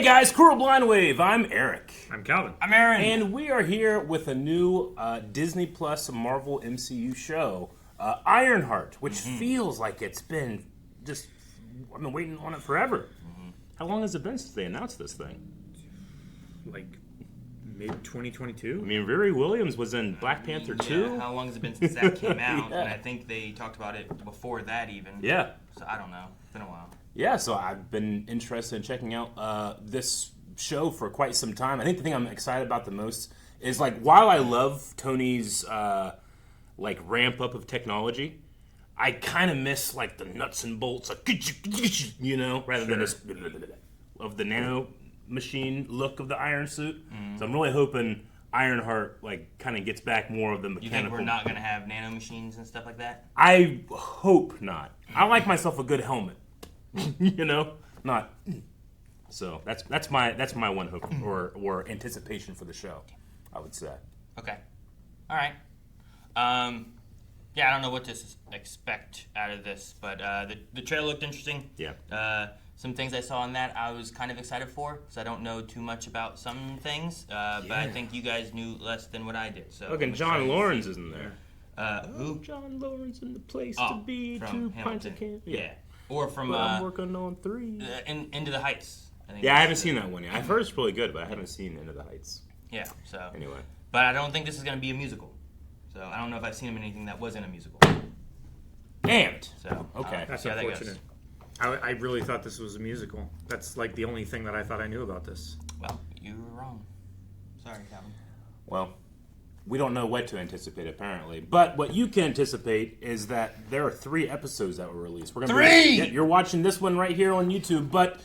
guys, Coral Blind Wave. I'm Eric. I'm Calvin. I'm Aaron. And we are here with a new Disney Plus Marvel MCU show, Ironheart, which feels like it's been just, I've been waiting on it forever. How long has it been since they announced this thing? Like mid-2022? I mean, Riri Williams was in Black Panther 2. Yeah, how long has it been since that came out? And I think they talked about it before that even. Yeah. So I don't know. It's been a while. Yeah, so I've been interested in checking out this show for quite some time. I think the thing I'm excited about the most is, like, while I love Tony's, like, ramp up of technology, I kind of miss, like, the nuts and bolts, like, you know, rather than this, of the nano machine look of the Iron Suit. So I'm really hoping Ironheart, like, kind of gets back more of the mechanical. You think we're not going to have nano machines and stuff like that? I hope not. I like myself a good helmet. You know? Not. So that's my one hope or anticipation for the show, I would say. Okay. All right. Yeah, I don't know what to expect out of this, but the trailer looked interesting. Yeah. Some things I saw in that I was kind of excited for, because I don't know too much about some things, but I think you guys knew less than what I did. So Look, and John Lawrence is in there. Who? John Lawrence in the place to be. From 2 pints of Hamilton. candy. Yeah. Or from I'm working on 3. Into the Heights. I think Yeah, I haven't seen that one yet. I've heard it's really good, but I haven't seen Into the Heights. Yeah. So. Anyway. But I don't think this is going to be a musical. So I don't know if I've seen him in anything that wasn't a musical. Damned. So Okay. That's see how that unfortunate. goes. I really thought this was a musical. That's like the only thing that I thought I knew about this. Well, you were wrong. Sorry, Calvin. Well, we don't know what to anticipate, apparently. But what you can anticipate is that there are 3 episodes that were released. We're gonna 3! Yeah, you're watching this one right here on YouTube. But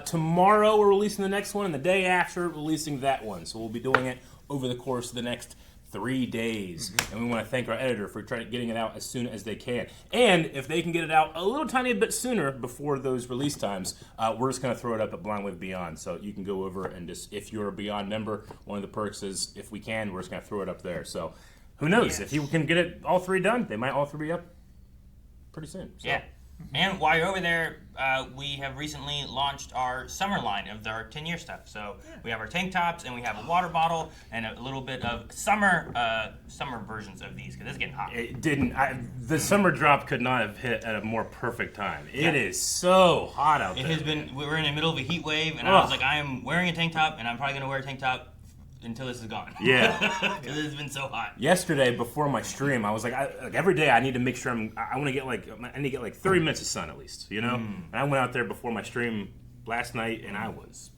tomorrow we're releasing the next one, and the day after releasing that one. So we'll be doing it over the course of the next 3 days. And we want to thank our editor for getting it out as soon as they can. And if they can get it out a little tiny bit sooner before those release times, we're just going to throw it up at Blind Wave Beyond. So you can go over and just, if you're a Beyond member, one of the perks is, if we can, we're just going to throw it up there. So who knows? If you can get it all 3 done, they might all 3 be up pretty soon. So. Yeah. And while you're over there, we have recently launched our summer line of our 10-year stuff. So we have our tank tops, and we have a water bottle, and a little bit of summer versions of these, because it's getting hot. It didn't. The summer drop could not have hit at a more perfect time. It is so hot out there. It has been. We're in the middle of a heat wave, and I was like, I am wearing a tank top, and I'm probably going to wear a tank top until this is gone. Yeah. Because it's been so hot. Yesterday, before my stream, I was like, every day I need to make sure I want to get like 30 minutes of sun at least, you know? And I went out there before my stream last night, and I was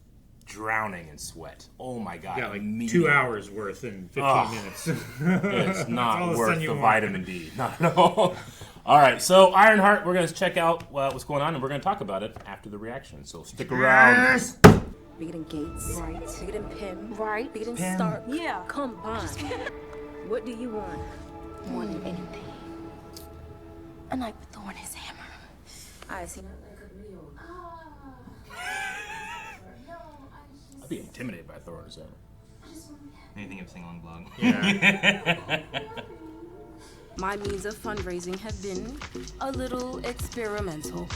drowning in sweat. Oh my God. Yeah, like 2 hours worth in 15 minutes. It's not all the worth sun you the want. vitamin D. Not at all. All right, so Ironheart, we're going to check out what's going on, and we're going to talk about it after the reaction. So stick around. Bigger than Gates. Right. Bigger than Pym. Right. Bigger than Pym. Stark. Yeah. Combined. What do you want? More than anything. A knife with Thor in his hammer. I see. I'd be intimidated by Thor in his hammer. Anything of sing-along blog. Yeah. My means of fundraising have been a little experimental.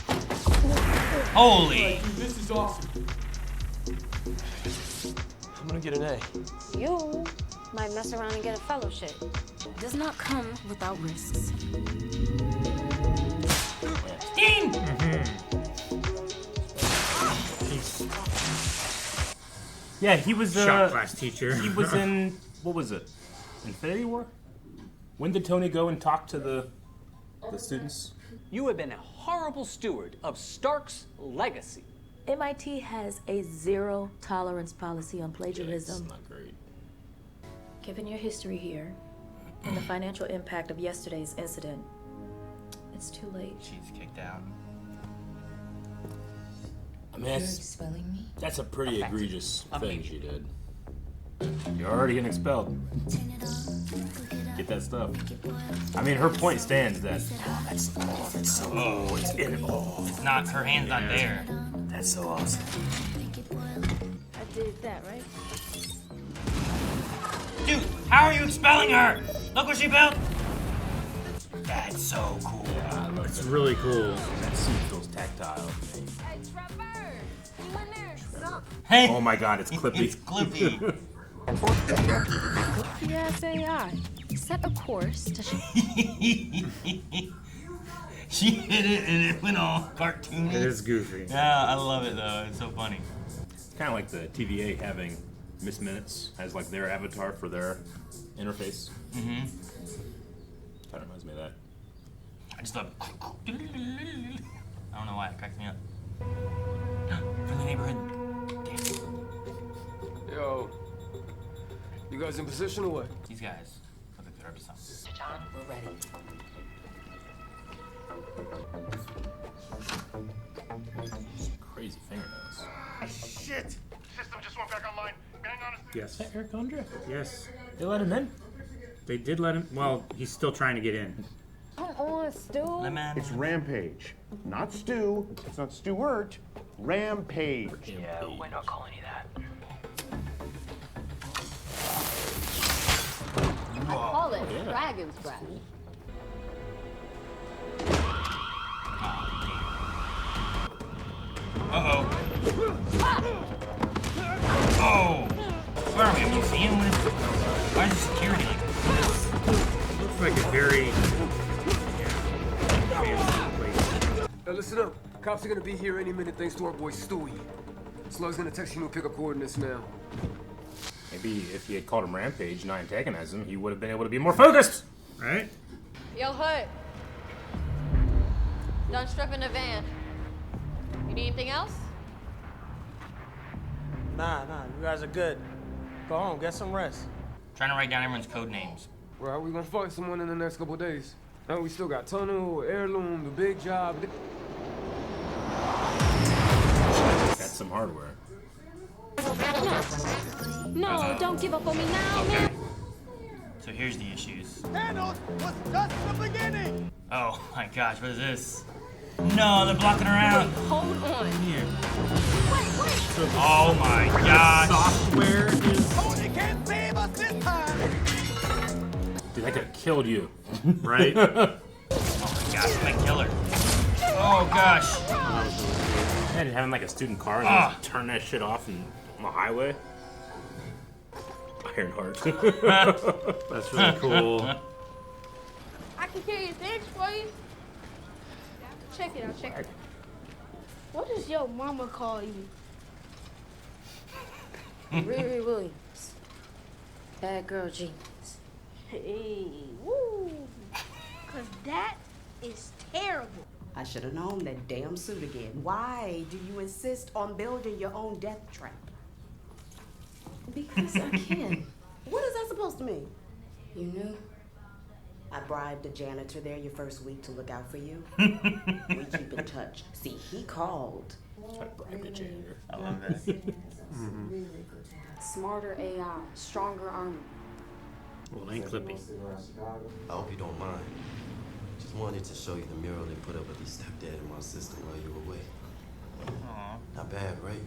Holy! This is awesome. I'm gonna get an A. You might mess around and get a fellowship. Does not come without risks. Dean! Yeah, he was Shop class teacher. He was in, what was it? Infinity War? When did Tony go and talk to the students? You have been a horrible steward of Stark's legacy. MIT has a zero-tolerance policy on plagiarism. It's not great. Given your history here and the financial impact of yesterday's incident, it's too late. She's kicked out. I mean, that's a pretty egregious thing she did. You're already getting expelled. Get that stuff. I mean, her point stands that that's so cool. It's in It's not, her hand's not there. That's so awesome. I did that, right? Dude, how are you expelling her? Look what she built. That's so cool. Yeah, I love It's that. really cool. That suit feels tactile. Hey, Trevor! You in there? Hey. Oh my God, it's Clippy. It's Clippy. Yes, AI. Set a course to. She hit it and it went all cartoony. It is goofy. Yeah, I love it though. It's so funny. It's kind of like the TVA having Miss Minutes as like their avatar for their interface. Mm-hmm. Kind of reminds me of that. I just love. I don't know why it cracked me up. From the neighborhood. Yo. You guys in position or what? These guys look like they're up to something. John, we're ready. Crazy fingernails. Shit! System just went back online. Bang on a Yes. Eric Andre? Yes. They let him in? They did let him. Well, he's still trying to get in. Come on, Stu. Lemon. It's Rampage. Not Stu. It's not Stewart. Rampage. Yeah, we're not calling you that. Call it Dragon's Breath. Uh-oh. Oh! Where are we? A museum? Why is there security? Looks like a very fancy place. Now listen up. Cops are gonna be here any minute thanks to our boy Stewie. Slug's gonna text you new pickup coordinates now. Maybe if he had called him Rampage, not antagonize him, he would have been able to be more focused. Right? Yo, Hood. Done stripping the van. You need anything else? Nah, you guys are good. Go home, get some rest. Trying to write down everyone's code names. Well, we gonna find someone in the next couple days. Now we still got Tunnel, Heirloom, the big job. That's some hardware. No, don't give up on me now, Okay. man. So here's the issues. Handles was just the beginning. Oh my gosh, what is this? No, they're blocking her out. Hold on. Here. Oh my gosh. Software is Oh, they can't save us this time. Dude, that could have killed you. right. Oh my gosh, my killer. Oh gosh. Imagine having like a student car and Ah. just turn that shit off on the highway. Ironheart. That's really cool. I can carry your things for you. Check it out, check it out. What does your mama call you? Riri Williams. Bad girl genius. Hey, woo. Cause that is terrible. I should have known that damn suit again. Why do you insist on building your own death trap? Because I can. What is that supposed to mean? You knew? I bribed the janitor there your first week to look out for you. We keep in touch. See, he called. Try to bribe the janitor. I love that. Smarter AI, stronger armor. Well, it ain't Clippy. I hope you don't mind. Just wanted to show you the mural they put up with your stepdad and my sister while you were away. Aw. Not bad, right?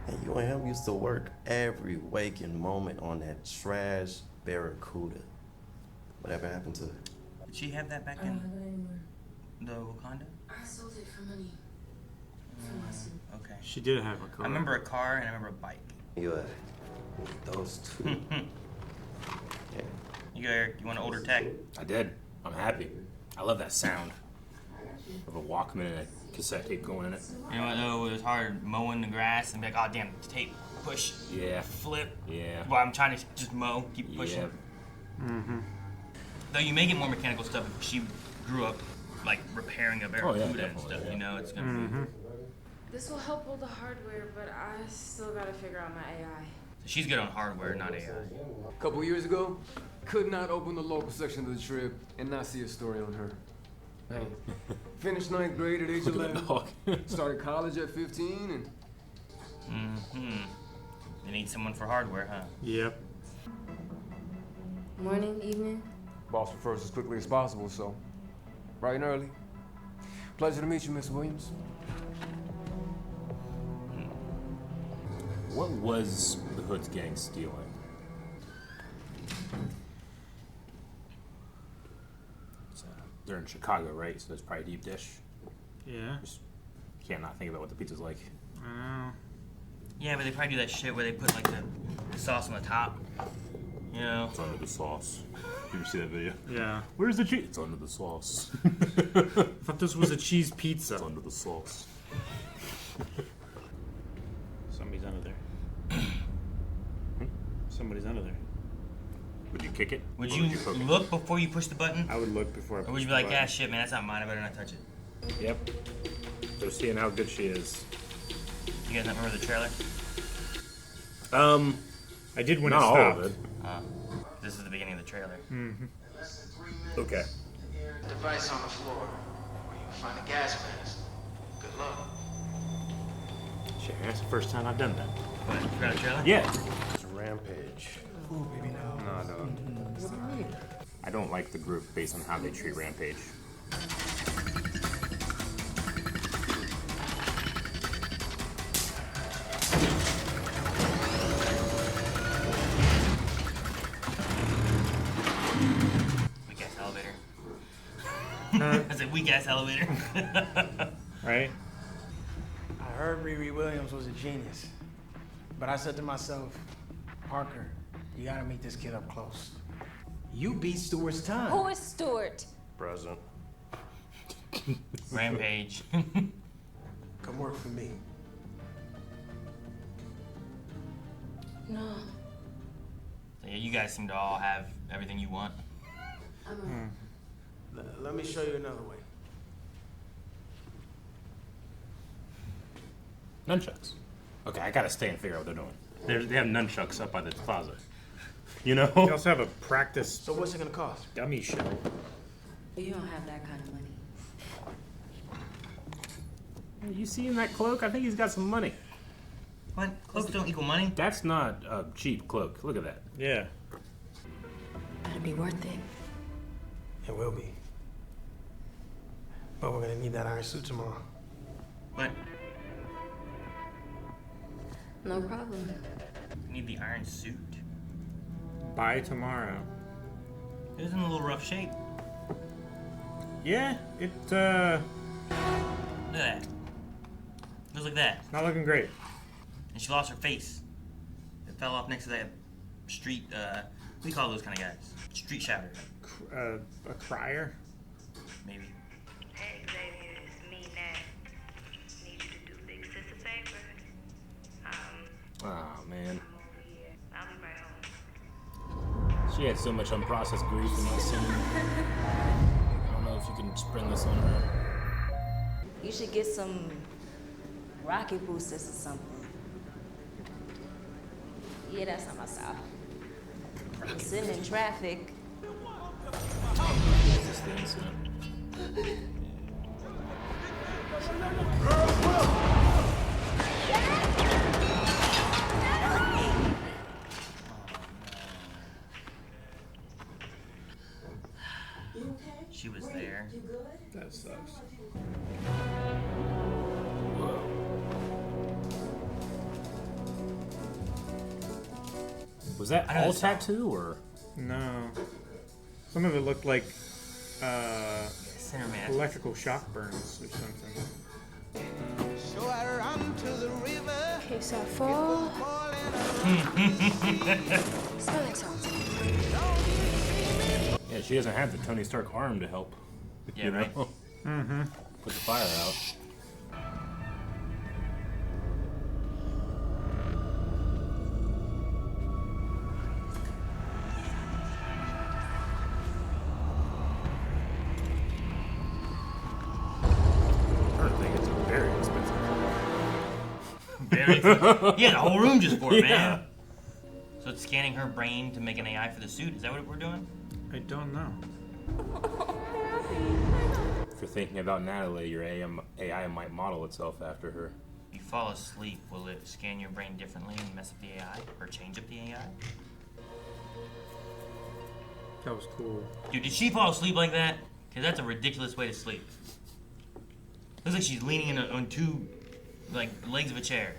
And you and him used to work every waking moment on that trash Barracuda. Whatever happened to it? Did she have that back in the Wakanda? I sold it for money. Okay. She did have a car. I remember a car and I remember a bike. You had those two. Yeah. You, Eric, you want an older tech? I did. I'm happy. I love that sound of a Walkman and a cassette tape going in it. You know what though? It was hard mowing the grass and be like, oh damn, tape, push, Yeah. flip. Yeah. While I'm trying to just mow, keep pushing. Yeah. Mm-hmm. Though you may get more mechanical stuff if she grew up like repairing a Barracuda and definitely, stuff. yeah. You know, it's gonna Mm-hmm. be. This will help with the hardware, but I still gotta figure out my AI. So she's good on hardware, not AI. A couple years ago, could not open the local section of the trip and not see a story on her. Hey, finished 9th grade at age Look at that 11. dog. Started college at 15 and Mm-hmm. You need someone for hardware, huh? Yep. Morning, evening. boss prefers as quickly as possible, so bright and early. Pleasure to meet you, Miss Williams. What was the Hood's gang stealing? They're in Chicago, right? So it's probably deep dish. Yeah. Just can't not think about what the pizza's like. I know. Yeah, but they probably do that shit where they put like the sauce on the top. You know? It's under the sauce. You ever see that video? Yeah. Where's the cheese? It's under the sauce. I thought this was a cheese pizza. It's under the sauce. Somebody's under there. Somebody's under there. Would you kick it? Would Or you poke it? look before you push the button? I would look before I Or push would you be the like, button. ah, shit, man, that's not mine. I better not touch it. Yep. They're seeing how good she is. You guys not remember the trailer? I did when Not it all stopped. of it. This is the beginning of the trailer. Okay. Device on the floor where you find a gas mask. Good luck. Shit, that's the first time I've done that. What, you got a trailer? Yeah. It's Rampage. No, dog. I don't like the group based on how they treat Rampage. Weak ass elevator. I said weak ass elevator. Right? I heard Riri Williams was a genius. But I said to myself, Parker, you gotta meet this kid up close. You beat Stewart's time. Who is Stewart? Present. Rampage. Come work for me. No. So, yeah, you guys seem to all have everything you want. Let me show you another way. Nunchucks. Okay, I gotta stay and figure out what they're doing. They have nunchucks up by the plaza. You know? They also have a practice So what's it gonna cost? dummy show. You don't have that kind of money. You see in that cloak? I think he's got some money. What? Cloaks don't equal money? That's not a cheap cloak. Look at that. Yeah. Better be worth it. It will be. But we're gonna need that iron suit tomorrow. What? No problem. You need the iron suit. By tomorrow. It was in a little rough shape. Yeah, it, Look at that. Goes like that. not looking great. And she lost her face. It fell off next to that street, what do you call those kind of guys? Street shouter, A crier? maybe. Hey, Xavier, it's me, N.A.T.A.L.I.E. Need you to do big sister favor. Oh, man. Over here. I'll be right home. She had so much unprocessed grief in that scene. I don't know if you can spring this on her. You should get some rocket boosters or something. Yeah, that's not my style. I'm sitting in traffic. This thing, so. She was there. That sucks. Was that I know all this song. tattoo or? No. Some of it looked like Center man. electrical shock burns or something. So I run to the river. Okay, so I fall. Smell like salt. Yeah, she doesn't have the Tony Stark arm to help. Yeah, you know? right. Mm-hmm. Put the fire out. I think it's very expensive. Very yeah, the whole room just for it, Yeah. man. So it's scanning her brain to make an AI for the suit. Is that what we're doing? I don't know. If you're thinking about N.A.T.A.L.I.E, your AI might model itself after her. You fall asleep, will it scan your brain differently and mess up the AI? Or change up the AI? That was cool. Dude, did she fall asleep like that? Because that's a ridiculous way to sleep. Looks like she's leaning on two legs of a chair.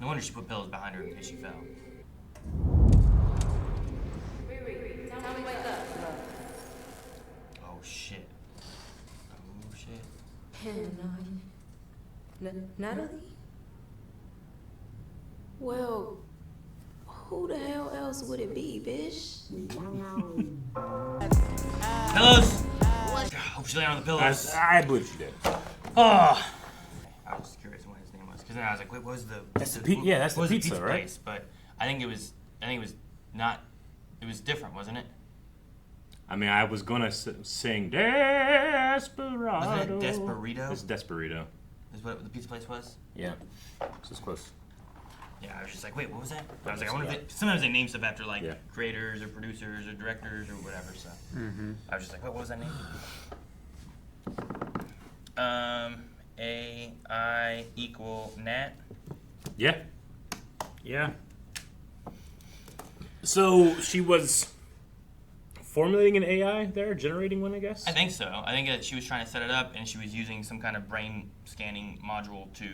No wonder she put pillows behind her because she fell. Tell me wake up. Oh shit. Oh shit. Natalie? Well, who the hell else would it be, bitch? Pillows. Hope she lay on the pillows. I believe she did. Oh. I was curious what his name was because then I was like, wait, what was the? That's the pizza, right? Place? But I think it was not. It was different, wasn't it? I mean, I was gonna sing Desperado. Wasn't it Desperito? It's Desperito. Is what the pizza place was? Yeah. This is close. Yeah, I was just like, wait, what was that? I was like, I wonder if sometimes they name stuff after like creators or producers or directors or whatever. So I was just like, what was that name? AI equal N.A.T.A.L.I.E. Yeah. Yeah. So she was formulating an AI there, generating one, I guess? I think so. I think that she was trying to set it up and she was using some kind of brain scanning module to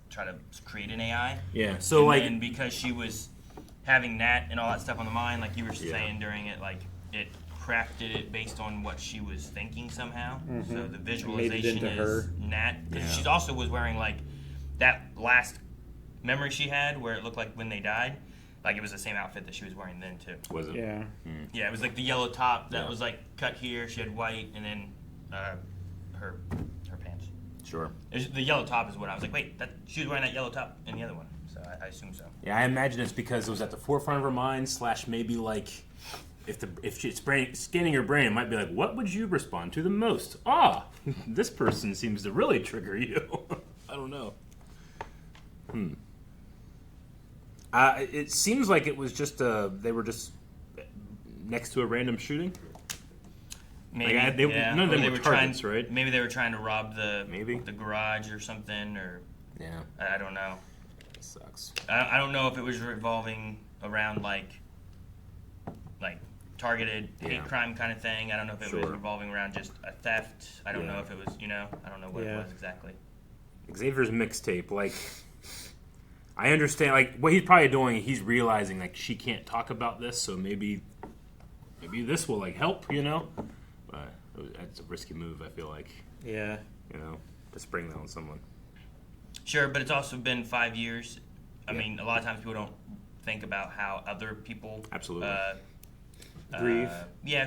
try to create an AI. Yeah. So and because she was having that and all that stuff on the mind, like you were saying during it, like it crafted it based on what she was thinking somehow. Mm-hmm. So the visualization into is her. Nat. Because she also was wearing like that last memory she had where it looked like when they died. Like it was the same outfit that she was wearing then too. Was it? Yeah. Yeah, it was like the yellow top that was like cut here. She had white, and then her pants. Sure. The yellow top is what I was like. Wait, she was wearing that yellow top in the other one, so I assume so. Yeah, I imagine it's because it was at the forefront of her mind. / maybe like if she's scanning her brain, it might be like, what would you respond to the most? This person seems to really trigger you. I don't know. It seems like it was just they were just next to a random shooting. Maybe none of them were targets, right? Maybe they were trying to rob the garage or something, or I don't know. It sucks. I don't know if it was revolving around like targeted hate crime kind of thing. I don't know if it was revolving around just a theft. I don't know if it was I don't know what it was exactly. Xavier's mixtape, like. I understand, like, what he's probably doing, he's realizing, like, she can't talk about this, so maybe this will, like, help, But it's a risky move, I feel like. Yeah. To spring that on someone. Sure, but it's also been 5 years. I mean, a lot of times people don't think about how other people... Absolutely. Grieve.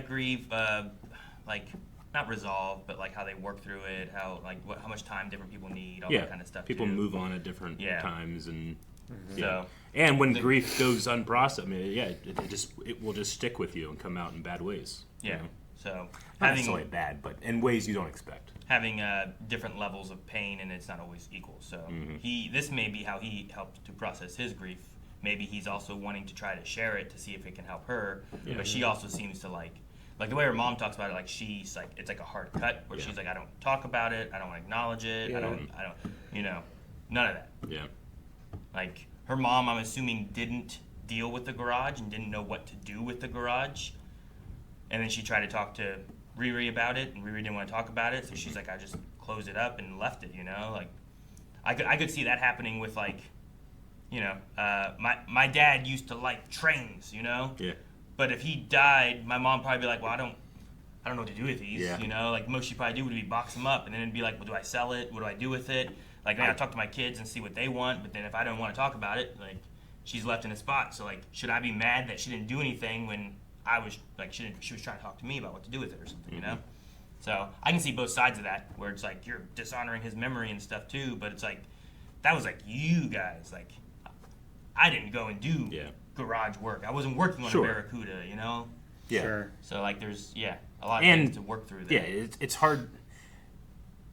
Grieve. Like, not resolve, but, like, how they work through it, how much time different people need, all that kind of stuff, people too. move on at different times, and... So, and when grief goes unprocessed, I mean, it will just stick with you and come out in bad ways. Yeah. So not necessarily bad, but in ways you don't expect. Having different levels of pain, and it's not always equal. So this may be how he helped to process his grief. Maybe he's also wanting to try to share it to see if it can help her. Yeah. But she also seems to like the way her mom talks about it. Like she's like it's like a hard cut where she's like, I don't talk about it. I don't acknowledge it. I don't. None of that. Yeah. Like, her mom, I'm assuming, didn't deal with the garage and didn't know what to do with the garage. And then she tried to talk to Riri about it, and Riri didn't want to talk about it, so she's like, I just closed it up and left it, Like, I could see that happening with, like, my dad used to like trains, Yeah. But if he died, my mom probably be like, well, I don't know what to do with these, Like, most she'd probably do would be box them up, and then it'd be like, well, do I sell it? What do I do with it? Like, I talk to my kids and see what they want, but then if I don't want to talk about it, like, she's left in a spot. So, like, should I be mad that she didn't do anything when I was, like, she was trying to talk to me about what to do with it or something, So, I can see both sides of that, where it's like, you're dishonoring his memory and stuff, too, but it's like, that was, like, you guys. Like, I didn't go and do garage work. I wasn't working on a Barracuda, Yeah. Sure. So, like, there's, a lot of things to work through there. Yeah, it's hard.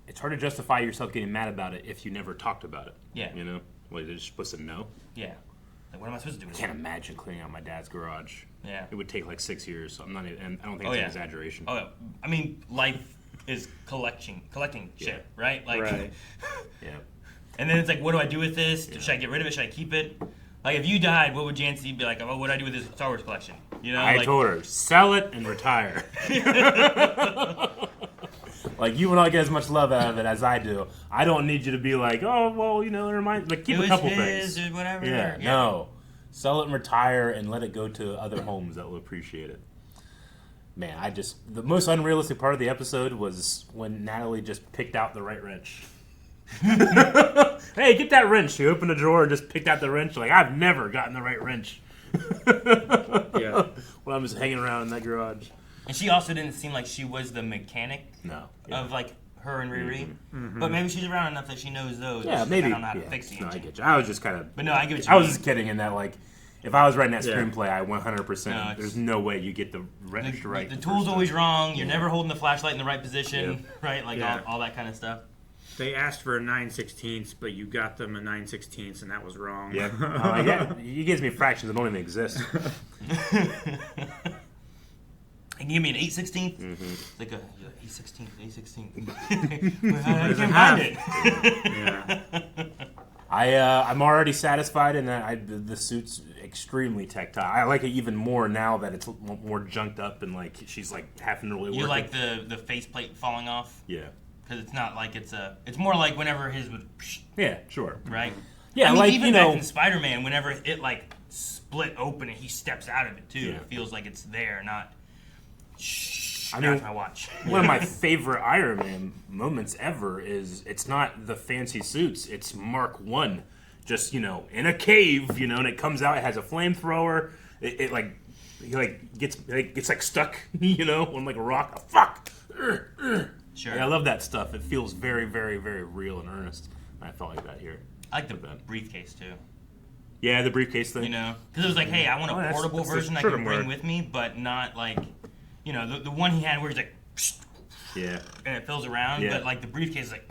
It's hard to justify yourself getting mad about it if you never talked about it. Yeah. Well, you're just supposed to know. Yeah. Like, what am I supposed to do with I can't imagine cleaning out my dad's garage. Yeah. It would take like 6 years. So I'm not even, and I don't think it's an exaggeration. Oh, yeah. I mean, life is collecting shit, right? Like, right. Yeah. And then it's like, what do I do with this? Should I get rid of it? Should I keep it? Like, if you died, what would Jancy be like? Oh, what do I do with this Star Wars collection? I told her, sell it and retire. Like, you will not get as much love out of it as I do. I don't need you to be like, oh, well, it reminds, like, keep a couple things. Or whatever. Yeah, no. Sell it and retire and let it go to other homes that will appreciate it. Man, the most unrealistic part of the episode was when Natalie just picked out the right wrench. Hey, get that wrench. She opened a drawer and just picked out the wrench. Like, I've never gotten the right wrench. Yeah. When I'm just hanging around in that garage. And she also didn't seem like she was the mechanic of like her and Riri. But maybe she's around enough that she knows those. Yeah, maybe. I don't know how to fix the engine. No, I get you. I was just kind of. But no, I get what you I was mean. just kidding in that, like, if I was writing that Yeah. screenplay, I 100%. No, there's no way you get the wrench right. The tool's always wrong. You're never holding the flashlight in the right position, right? Like Yeah. all that kind of stuff. They asked for a 9/16, but you got them a 9/16, and that was wrong. Yeah. He gives me fractions that don't even exist. And give me an 8/16. It's like a 8/16, 8/16. I can't half. find it. I'm already satisfied in that the suit's extremely tactile. I like it even more now that it's more junked up and like she's like having to really work. You like the faceplate falling off? Yeah. Because it's not like it's more like whenever his would. Yeah, sure. Right. Yeah, I mean, like even you know, back in Spider-Man, whenever it like split open and he steps out of it too, Yeah. it feels like it's there, not. I Not mean, if I watch. one of my favorite Iron Man moments ever is it's not the fancy suits, it's Mark 1. Just, you know, in a cave, you know, and it comes out, it has a flamethrower, it like, he like gets like stuck, you know, on like a rock. Fuck! Sure. Yeah, I love that stuff. It feels very, very, very real and earnest. I felt like that here. I like the briefcase too. Yeah, the briefcase thing. You know, because it was like, hey, I want a portable that's the version I short can bring word. with me, but not like, you know, the one he had where he's like, Yeah. and it fills around, Yeah. but like the briefcase is like,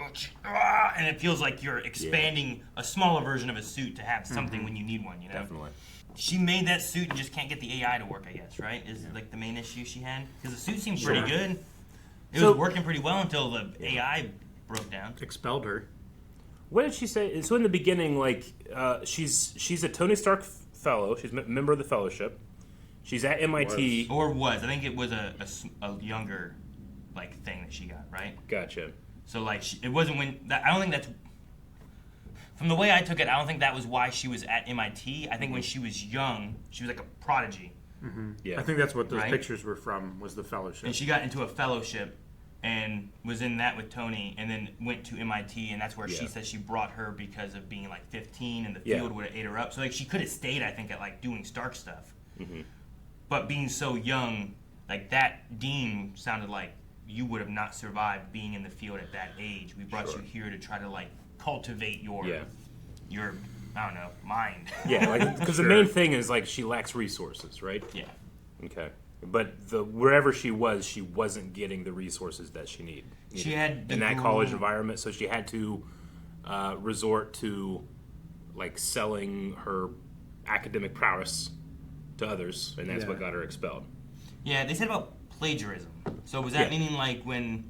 and it feels like you're expanding a smaller version of a suit to have something when you need one, you know? Definitely. She made that suit and just can't get the AI to work, I guess, right? Is like the main issue she had? Because the suit seemed pretty Sure. good. It So- was working pretty well until the AI broke down. Expelled her. What did she say? So in the beginning, like, she's a Tony Stark fellow. She's a member of the Fellowship. She's at MIT. Or was. I think it was a younger, like, thing that she got, right? Gotcha. So, like, it wasn't when... I don't think that's... From the way I took it, I don't think that was why she was at MIT. I think when she was young, she was like a prodigy. Yeah. I think that's what those Right? pictures were from, was the fellowship. And she got into a fellowship and was in that with Tony and then went to MIT, and that's where she Yeah. says she brought her because of being like 15 and the Yeah. field would have ate her up. So like she could have stayed, I think, at like doing Stark stuff. Mm-hmm. But being so young, like that dean sounded like you would have not survived being in the field at that age. We brought you here to try to like cultivate your I don't know, mind. Yeah, like, because the main thing is, like, she lacks resources, right? Yeah. Okay. But wherever she wasn't getting the resources that she needed. She had in the that college guru- environment, so she had to resort to, like, selling her academic prowess to others, and that's what got her expelled. Yeah, they said about plagiarism. So was that Yeah. meaning like when?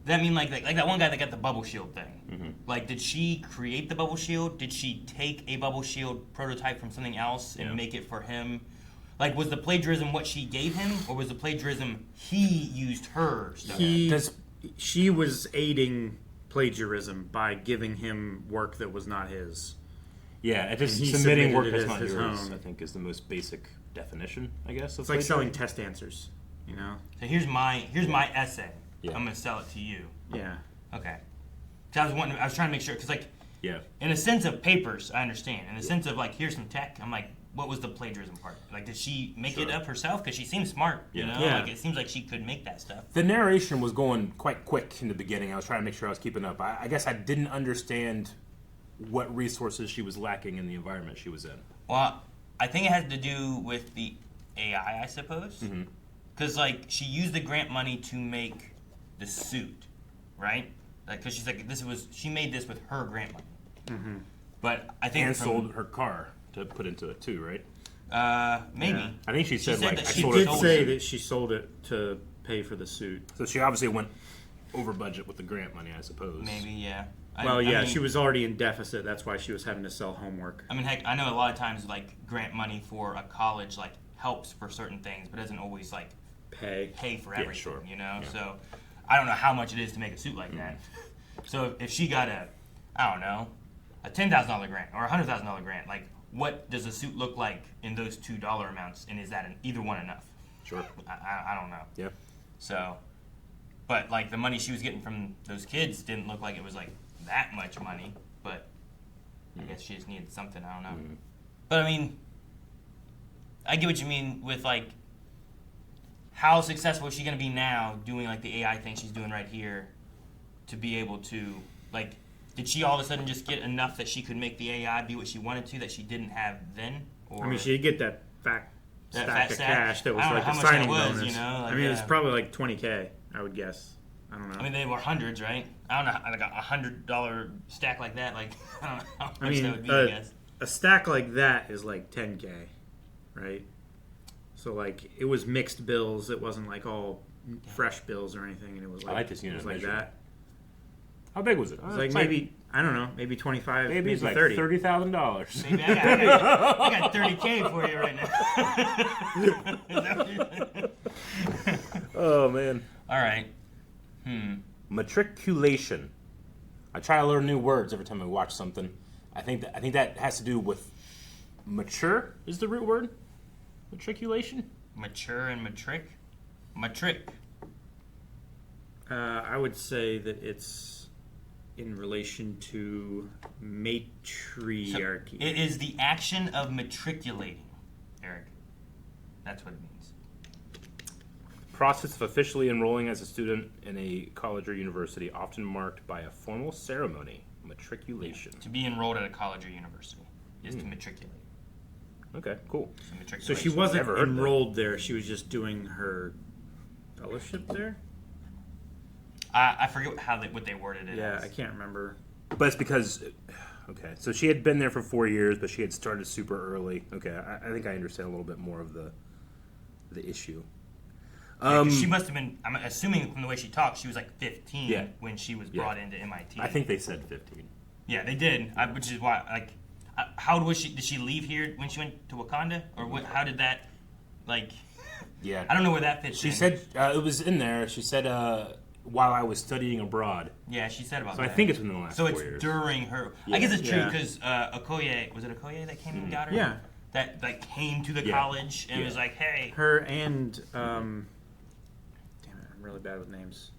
Does that mean like that one guy that got the bubble shield thing? Mm-hmm. Like, did she create the bubble shield? Did she take a bubble shield prototype from something else and make it for him? Like, was the plagiarism what she gave him, or was the plagiarism he used her stuff? She was aiding plagiarism by giving him work that was not his. Yeah, just And he submitting submitted work it that's as not his yours, own. I think, is the most basic definition, I guess. Of It's like selling plagiarism. test answers, you know? So here's my essay. Yeah. I'm gonna sell it to you. Yeah. Okay. So I was trying to make sure, because like, Yeah. in a sense of papers, I understand. In a sense of like, here's some tech, I'm like, what was the plagiarism part? Like, did she make it up herself? Because she seems smart, you know? Yeah. Like, it seems like she could make that stuff. The narration was going quite quick in the beginning. I was trying to make sure I was keeping up. I guess I didn't understand what resources she was lacking in the environment she was in. Well, I think it has to do with the AI, I suppose. Mm-hmm. Because, like, she used the grant money to make the suit, right? Like, because she's like, she made this with her grant money. Mm-hmm. But I think And sold her car to put into it too, right? Maybe. Yeah. I think she said like, that I She sold did it. say that she sold it to pay for the suit. So she obviously went over budget with the grant money, I suppose. Maybe, yeah. I mean, she she was already in deficit. That's why she was having to sell homework. I mean, heck, I know a lot of times, like, grant money for a college, like, helps for certain things, but doesn't always, like, pay for everything, sure. you know? Yeah. So, I don't know how much it is to make a suit like that. So, if she got a $10,000 grant or a $100,000 grant, like, what does a suit look like in those $2 amounts, and is that either one enough? Sure. I don't know. Yeah. So, but, like, the money she was getting from those kids didn't look like it was, like, that much money, but I guess she just needed something. I don't know. But I mean, I get what you mean with like, how successful is she gonna be now doing like the AI thing she's doing right here, to be able to like, did she all of a sudden just get enough that she could make the AI be what she wanted to that she didn't have then? Or I mean, she did get that stack of cash that was like how a much signing that was, bonus. you know? Like, I mean, it's probably like $20K, I would guess. I don't know. I mean, they were hundreds, right? I don't know, like $100 stack like that. Like, I don't know how much that would be. I guess a stack like that is like $10K, right? So like it was mixed bills. It wasn't like all fresh bills or anything, and it was like I like this unit it was like measure. that. How big was it? It was like maybe I don't know, maybe 25, maybe it's like 30. $30,000. maybe I got $30K for you right now. Oh man. All right. Matriculation. I try to learn new words every time I watch something. I think that has to do with mature is the root word. Matriculation. Mature and matric. Matric. I would say that it's in relation to matriarchy. So it is the action of matriculating, Eric. That's what it means. Process of officially enrolling as a student in a college or university, often marked by a formal ceremony. Matriculation. To be enrolled at a college or university is to matriculate. Okay, cool. So she wasn't enrolled there. She was just doing her fellowship there. I forget what they worded it Yeah, as. I can't remember. But it's because, okay, so she had been there for 4 years, but she had started super early. Okay, I think I understand a little bit more of the issue. Yeah, 'cause she must have been, I'm assuming from the way she talked, she was like 15 Yeah. when she was brought into MIT. I think they said 15. Yeah, they did, which is why, like, how old was she? Did she leave here when she went to Wakanda? Or what? How did that, like, Yeah. I don't know where that fits She in. said, it was in there, she said, while I was studying abroad. Yeah, she said about so that. I think it's within the last 4 4 it's years. during her. Yeah. I guess it's true Yeah. because Okoye, was it Okoye that came and got her? Yeah. That like came to the Yeah. college and Yeah. was like, hey. Her and damn it, I'm really bad with names.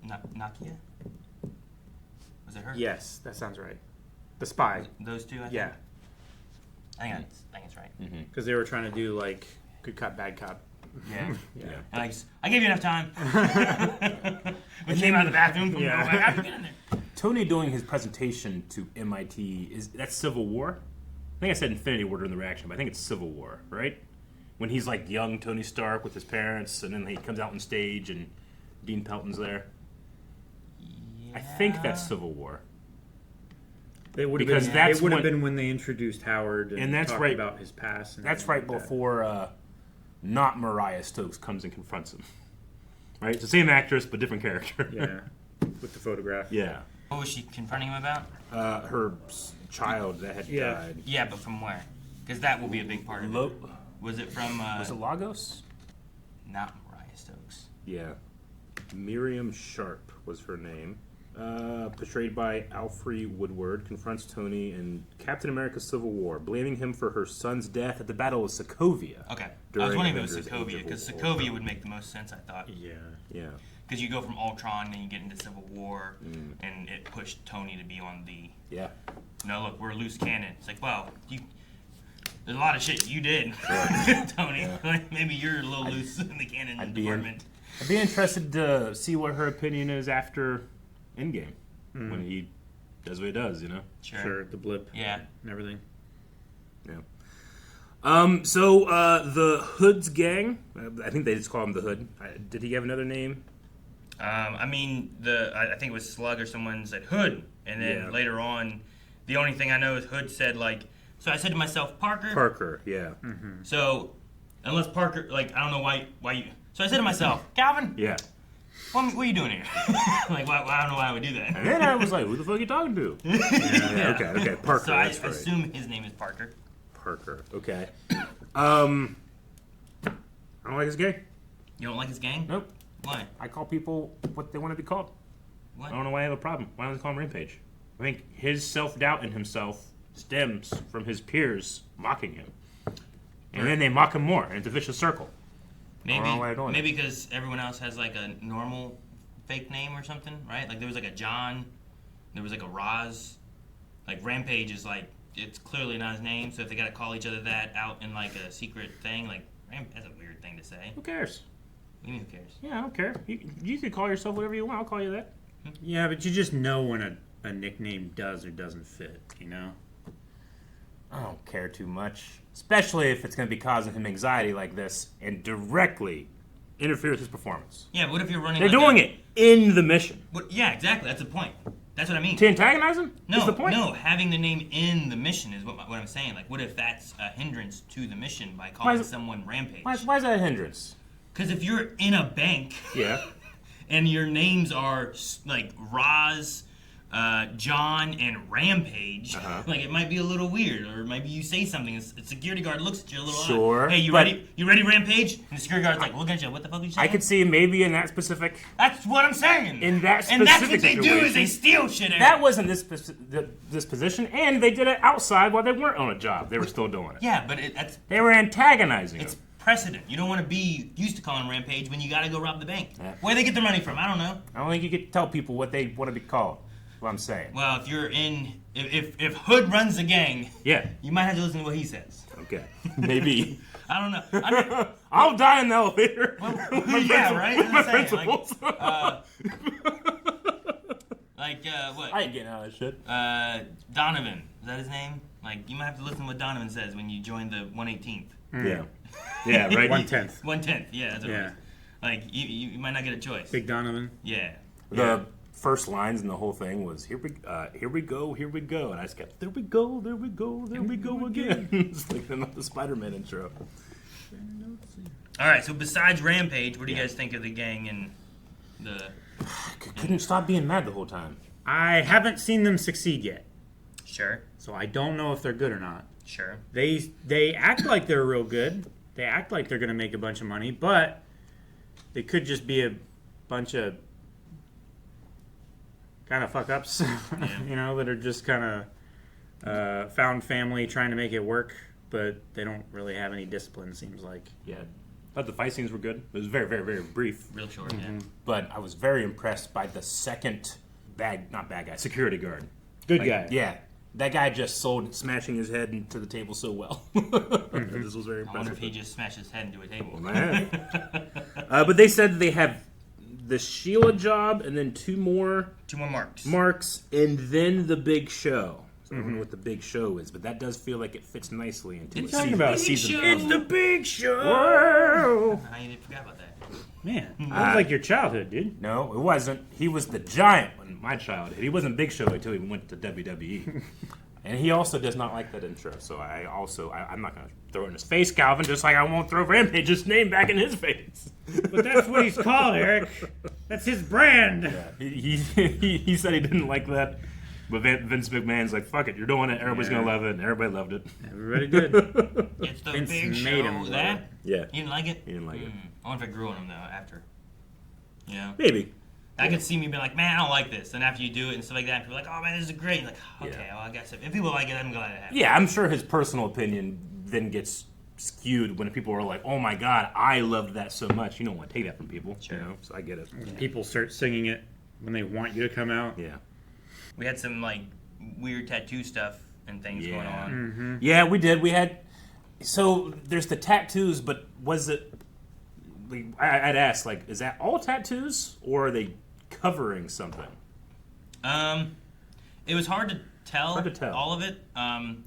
Nakia? Was it her? Yes, that sounds right. The spy. Those two, I think? Yeah. I think it's right. Because they were trying to do like good cop, bad cop. Yeah. Yeah. And I gave you enough time. We came out of the bathroom. From Yeah. like, how'd you get in there? Tony doing his presentation to MIT, that's Civil War? I think I said Infinity War during the reaction, but I think it's Civil War, right? When he's like young Tony Stark with his parents, and then he comes out on stage and Dean Pelton's there. I think that's Civil War. It would Because have that's been when they introduced Howard and that's talked right about his past. And that's everything right like that. before not Mariah Stokes comes and confronts him. Right? It's the same actress, but different character. Yeah. With the photograph. Yeah. What was she confronting him about? Her child that had died. Yeah, but from where? Because that will be a big part of it. Was it from... was it Lagos? Not Mariah Stokes. Yeah. Miriam Sharp was her name. Portrayed by Alfre Woodward, confronts Tony in Captain America Civil War, blaming him for her son's death at the Battle of Sokovia. Okay. I during was wondering if it was Avengers: Sokovia, Age of because Ultron. Sokovia would make the most sense, I thought. Yeah. Yeah. Because you go from Ultron, then you get into Civil War, and it pushed Tony to be on the... Yeah. No, look, we're a loose cannon. It's like, well, there's a lot of shit you did, Tony. Yeah. Like, maybe you're a little loose in the cannon department. I'd be interested to see what her opinion is after Endgame, when he does what he does, you know? Sure. The blip. Yeah. And everything. Yeah. So the Hood's gang, I think they just call him the Hood. Did he have another name? I mean, I think it was Slug or someone said Hood, and then later on, the only thing I know is Hood said, like, so I said to myself, Parker? Parker, yeah. So, unless Parker, like, I don't know why you, so I said to myself, Calvin? Yeah. What are you doing here? Like, I don't know why I would do that. And then I was like, who the fuck are you talking to? Yeah. Okay, Parker, So I that's right. assume his name is Parker. Parker, okay. I don't like his gang. You don't like his gang? Nope. Why? I call people what they want to be called. What? I don't know why I have a problem. Why don't they call him Rampage? I think his self-doubt in himself stems from his peers mocking him. And then they mock him more, and it's a vicious circle. Maybe because everyone else has like a normal fake name or something, right? Like there was like a John there was like a Roz. Like Rampage is like, it's clearly not his name, so if they gotta call each other that out in like a secret thing, like that's a weird thing to say. Who cares? What do you mean who cares? Yeah, I don't care. You can call yourself whatever you want. I'll call you that. Yeah, but you just know when a nickname does or doesn't fit, you know? I don't care too much. Especially if it's going to be causing him anxiety like this and directly interfere with his performance. Yeah, but what if you're running They're like doing it in the mission. Yeah, exactly. That's the point. That's what I mean. To antagonize him? No, is the point? no. Having the name in the mission is what I'm saying. Like, what if that's a hindrance to the mission by calling someone Rampage? Why is that a hindrance? Because if you're in a bank, yeah, and your names are like Roz, John, and Rampage, like it might be a little weird, or maybe you say something, a security guard looks at you a little Sure, odd. Hey, you ready? You ready, Rampage? And the security guard's like looking at you. What the fuck are you saying? I could see maybe in that specific. That's what I'm saying. In that specific and that's what they do situation, is they steal shit. Eric. That wasn't this position, and they did it outside while they weren't on a job. They were still doing it. Yeah, but they were antagonizing him. Precedent. You don't want to be used to calling Rampage when you got to go rob the bank. Yeah. Where they get their money from? I don't know. I don't think you get to tell people what they want to be called. That's what I'm saying. Well, if you're if Hood runs the gang, yeah, you might have to listen to what he says. Okay, maybe. I don't know. I mean, I'll die in the elevator. Well, yeah, right. My That's what I'm principles. What? I ain't getting out of shit. Donovan. Is that his name? Like, you might have to listen to what Donovan says when you join the 118th. Yeah. Yeah, right. 1/10. 1/10. Yeah, that's what it is. Like, you might not get a choice. Big Donovan. Yeah. The first lines in the whole thing was here we go, and I just kept there we go again. It's like the Spider-Man intro. All right. So besides Rampage, what do you guys think of the gang and the? Couldn't stop being mad the whole time. I haven't seen them succeed yet. Sure. So I don't know if they're good or not. Sure. They act like they're real good. They act like they're going to make a bunch of money, but they could just be a bunch of kind of fuck-ups, you know, that are just kind of found family trying to make it work, but they don't really have any discipline, seems like. Yeah. I thought the fight scenes were good. It was very, very, very brief. Real short, yeah. But I was very impressed by the second security guard. Good guy. Yeah. That guy just sold smashing his head into the table so well. This was very impressive. I wonder if he just smashed his head into a table. But they said they have the Sheila job and then two more marks, and then the big show. So I don't know what the big show is, but that does feel like it fits nicely into What are you talking about? season. It's the big show! Whoa! I forgot about that. Man, that was like your childhood, dude. No, it wasn't. He was the giant in my childhood. He wasn't Big Show until he went to WWE. And he also does not like that intro, so I'm not going to throw it in his face, Calvin, just like I won't throw Rampage's name back in his face. But that's what he's called, Eric. That's his brand. Yeah, he said he didn't like that, but Vince McMahon's like, fuck it, you're doing it, everybody's going to love it, and everybody loved it. Everybody did. It's the Vince big made show. him That? Yeah. You didn't like it? He didn't like it. I wonder if it grew on him, though, after. Yeah. Maybe. I could see me being like, man, I don't like this. And after you do it and stuff like that, people are like, oh, man, this is great. You're like, okay, well, I guess if people like it, I'm glad it happened. Yeah, I'm sure his personal opinion then gets skewed when people are like, oh my god, I loved that so much. You don't want to take that from people. Sure. You know? So I get it. When people start singing it when they want you to come out. Yeah. We had some, like, weird tattoo stuff and things going on. Mm-hmm. Yeah, we did. We had... So, there's the tattoos, but was it... I'd ask, like, is that all tattoos, or are they covering something? It was hard to tell. Hard to tell. All of it.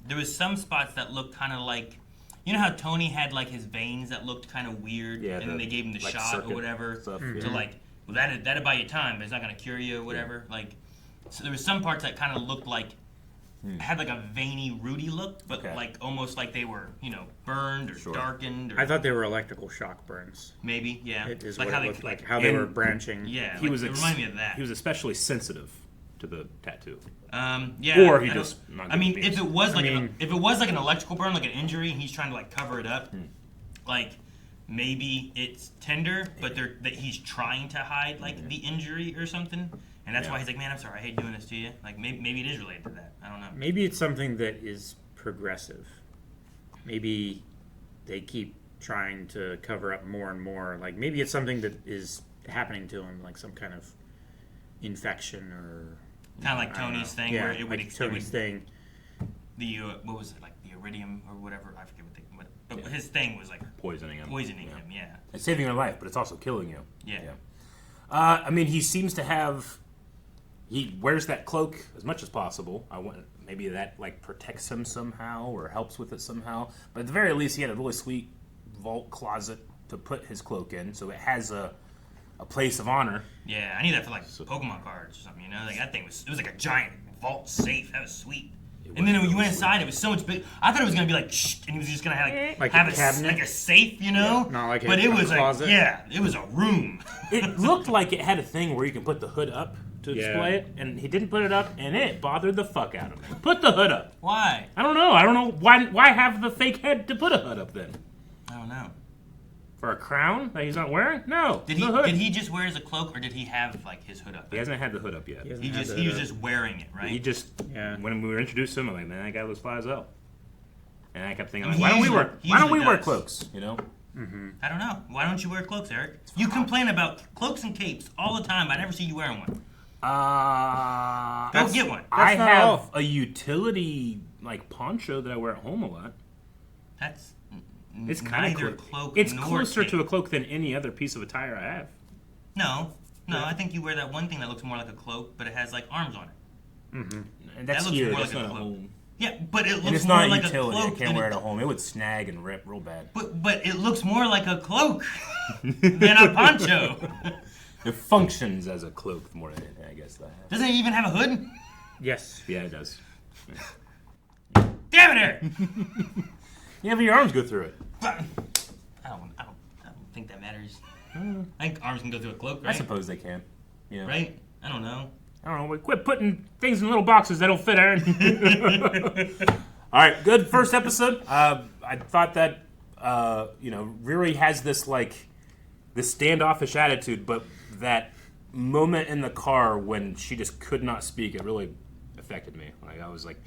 There was some spots that looked kind of like... You know how Tony had, like, his veins that looked kind of weird? Yeah, and then they gave him the like shot or whatever stuff, to, like, well, that'd buy you time, but it's not going to cure you or whatever. Yeah. Like, so there was some parts that kind of looked like... had like a veiny, rooty look, but like almost like they were, you know, burned or darkened. Or I thought they were electrical shock burns. Maybe, yeah. It is like what how it they looked like how they were branching. Yeah, he like, it reminded me of that. He was especially sensitive to the tattoo. Yeah. Or he just. I mean, if it was like an electrical burn, like an injury, and he's trying to like cover it up, like maybe it's tender, but that he's trying to hide like the injury or something. And that's why he's like, man, I'm sorry, I hate doing this to you. Like, maybe it is related to that. I don't know. Maybe it's something that is progressive. Maybe they keep trying to cover up more and more. Like, maybe it's something that is happening to him, like some kind of infection or Kind of like Tony's thing, Yeah, where it would like Tony's thing. The what was it, like the iridium or whatever? I forget but his thing was like poisoning him. Yeah. It's saving your life, but it's also killing you. Yeah. I mean, he seems to have. He wears that cloak as much as possible. Maybe that like protects him somehow or helps with it somehow. But at the very least, he had a really sweet vault closet to put his cloak in, so it has a place of honor. Yeah, I need that for like Pokemon cards or something. You know, like that thing was like a giant vault safe. That was sweet. And then when you went inside, it was so much big. I thought it was gonna be like, shh, and he was just gonna have Like have a cabinet? like a safe, you know? Yeah, not like but a it was closet? like, yeah, it was a room. It looked like it had a thing where you can put the hood up to display it, and he didn't put it up, and it bothered the fuck out of me. Put the hood up. Why? I don't know. Why have the fake head to put a hood up then? I don't know. For a crown that he's not wearing? No. Did he just wear as a cloak, or did he have like his hood up? He hasn't had the hood up yet. He was just wearing it, right? He just when we were introduced to him, I'm like, man, that guy looks fly as hell. And I kept thinking, I mean, like, why don't we wear does. cloaks? You know? Mm-hmm. I don't know. Why don't you wear cloaks, Eric? You complain about cloaks and capes all the time. I never see you wearing one. Go get one. I have a utility like poncho that I wear at home a lot. That's it's kind neither of cloak It's nor closer cape. to a cloak than any other piece of attire I have. No, I think you wear that one thing that looks more like a cloak, but it has like arms on it. Mm-hmm. And that's that looks here. more That's like a not at cloak. home. Yeah, but it And looks it's more not like utility. a cloak. I can't wear it at home. It would snag and rip real bad. But it looks more like a cloak than a poncho. It functions as a cloak more than anything, I guess. Doesn't it even have a hood? Yes. Yeah, it does. Damn it, Eric! Yeah, but your arms go through it. I don't think that matters. I think arms can go through a cloak, right? I suppose they can. Yeah. Right? I don't know. We quit putting things in little boxes that don't fit, Aaron. All right, good first episode. I thought that Riri has this standoffish attitude, but that moment in the car when she just could not speak, it really affected me. Like I was like,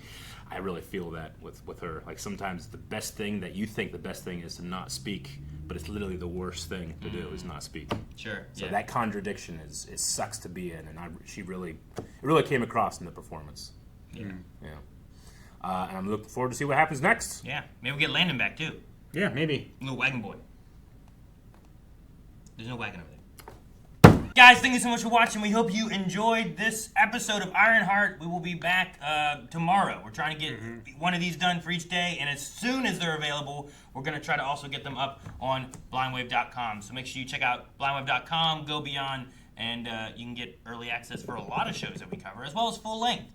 I really feel that with her. Like sometimes the best thing that you think the best thing is to not speak, but it's literally the worst thing to do is not speak. Sure. So that contradiction it sucks to be in, and it really came across in the performance. Yeah. Yeah. And I'm looking forward to see what happens next. Yeah. Maybe we'll get Landon back too. Yeah, maybe. Little wagon boy. There's no wagon over there. Guys, thank you so much for watching. We hope you enjoyed this episode of Ironheart. We will be back tomorrow. We're trying to get one of these done for each day, and as soon as they're available, we're going to try to also get them up on blindwave.com. So make sure you check out blindwave.com, go beyond, and you can get early access for a lot of shows that we cover, as well as full length.